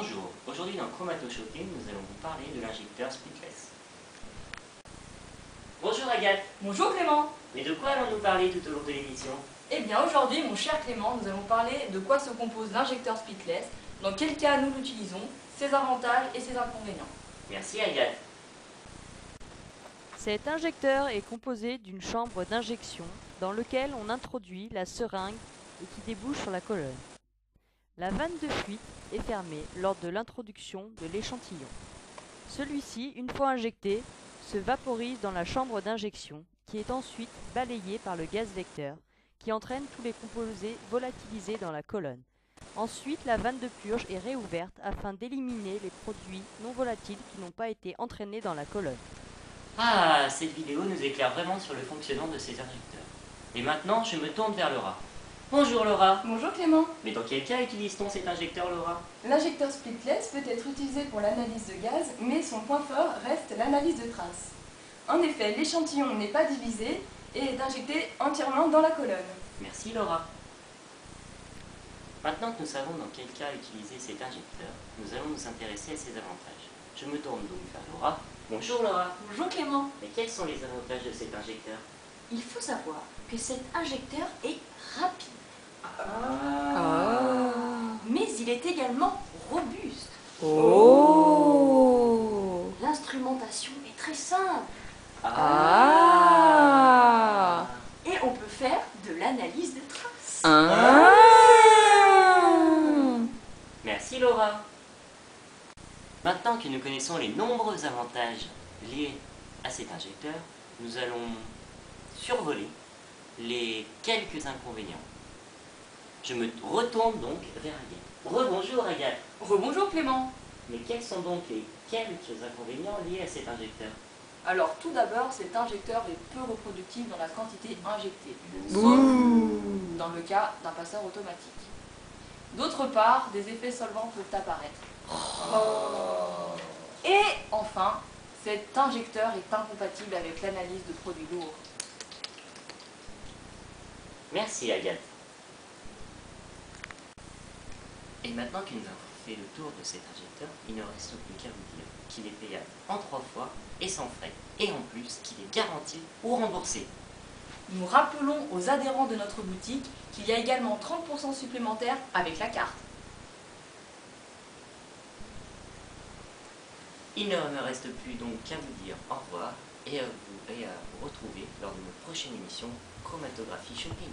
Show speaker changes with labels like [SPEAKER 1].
[SPEAKER 1] Bonjour, aujourd'hui dans Chromato Shopping, nous allons vous parler de l'injecteur Splitless. Bonjour Agathe.
[SPEAKER 2] Bonjour Clément.
[SPEAKER 1] Mais de quoi allons-nous parler tout au long de l'émission?
[SPEAKER 2] Eh bien aujourd'hui, mon cher Clément, nous allons parler de quoi se compose l'injecteur Splitless, dans quel cas nous l'utilisons, ses avantages et ses inconvénients.
[SPEAKER 1] Merci Agathe.
[SPEAKER 3] Cet injecteur est composé d'une chambre d'injection dans laquelle on introduit la seringue et qui débouche sur la colonne. La vanne de fuite est fermée lors de l'introduction de l'échantillon. Celui-ci, une fois injecté, se vaporise dans la chambre d'injection qui est ensuite balayée par le gaz vecteur qui entraîne tous les composés volatilisés dans la colonne. Ensuite, la vanne de purge est réouverte afin d'éliminer les produits non volatiles qui n'ont pas été entraînés dans la colonne.
[SPEAKER 1] Ah, cette vidéo nous éclaire vraiment sur le fonctionnement de ces injecteurs. Et maintenant, je me tourne vers Laura. Bonjour Laura.
[SPEAKER 2] Bonjour Clément.
[SPEAKER 1] Mais dans quel cas utilise-t-on cet injecteur Laura?
[SPEAKER 2] L'injecteur Splitless peut être utilisé pour l'analyse de gaz, mais son point fort reste l'analyse de traces. En effet, l'échantillon n'est pas divisé et est injecté entièrement dans la colonne.
[SPEAKER 1] Merci Laura. Maintenant que nous savons dans quel cas utiliser cet injecteur, nous allons nous intéresser à ses avantages. Je me tourne donc vers Laura. Bonjour Laura.
[SPEAKER 4] Bonjour Clément.
[SPEAKER 1] Mais quels sont les avantages de cet injecteur?
[SPEAKER 4] Il faut savoir que cet injecteur est rapide. Mais il est également robuste. L'instrumentation est très simple. Et on peut faire de l'analyse de traces.
[SPEAKER 1] Merci Laura. Maintenant que nous connaissons les nombreux avantages liés à cet injecteur, nous allons survoler les quelques inconvénients. Je me retourne donc vers Agathe. Rebonjour Agathe.
[SPEAKER 2] Rebonjour Clément.
[SPEAKER 1] Mais quels sont donc les quelques inconvénients liés à cet injecteur?
[SPEAKER 2] Alors tout d'abord, cet injecteur est peu reproductif dans la quantité injectée, sauf dans le cas d'un passeur automatique. D'autre part, des effets solvants peuvent apparaître. Et enfin, cet injecteur est incompatible avec l'analyse de produits lourds.
[SPEAKER 1] Merci Agathe. Et maintenant que nous avons fait le tour de cet injecteur, il ne reste plus qu'à vous dire qu'il est payable en 3 fois et sans frais, et en plus qu'il est garanti ou remboursé.
[SPEAKER 2] Nous rappelons aux adhérents de notre boutique qu'il y a également 30% supplémentaires avec la carte.
[SPEAKER 1] Il ne me reste plus donc qu'à vous dire au revoir et à vous retrouver lors de notre prochaine émission Chromatographie Shopping.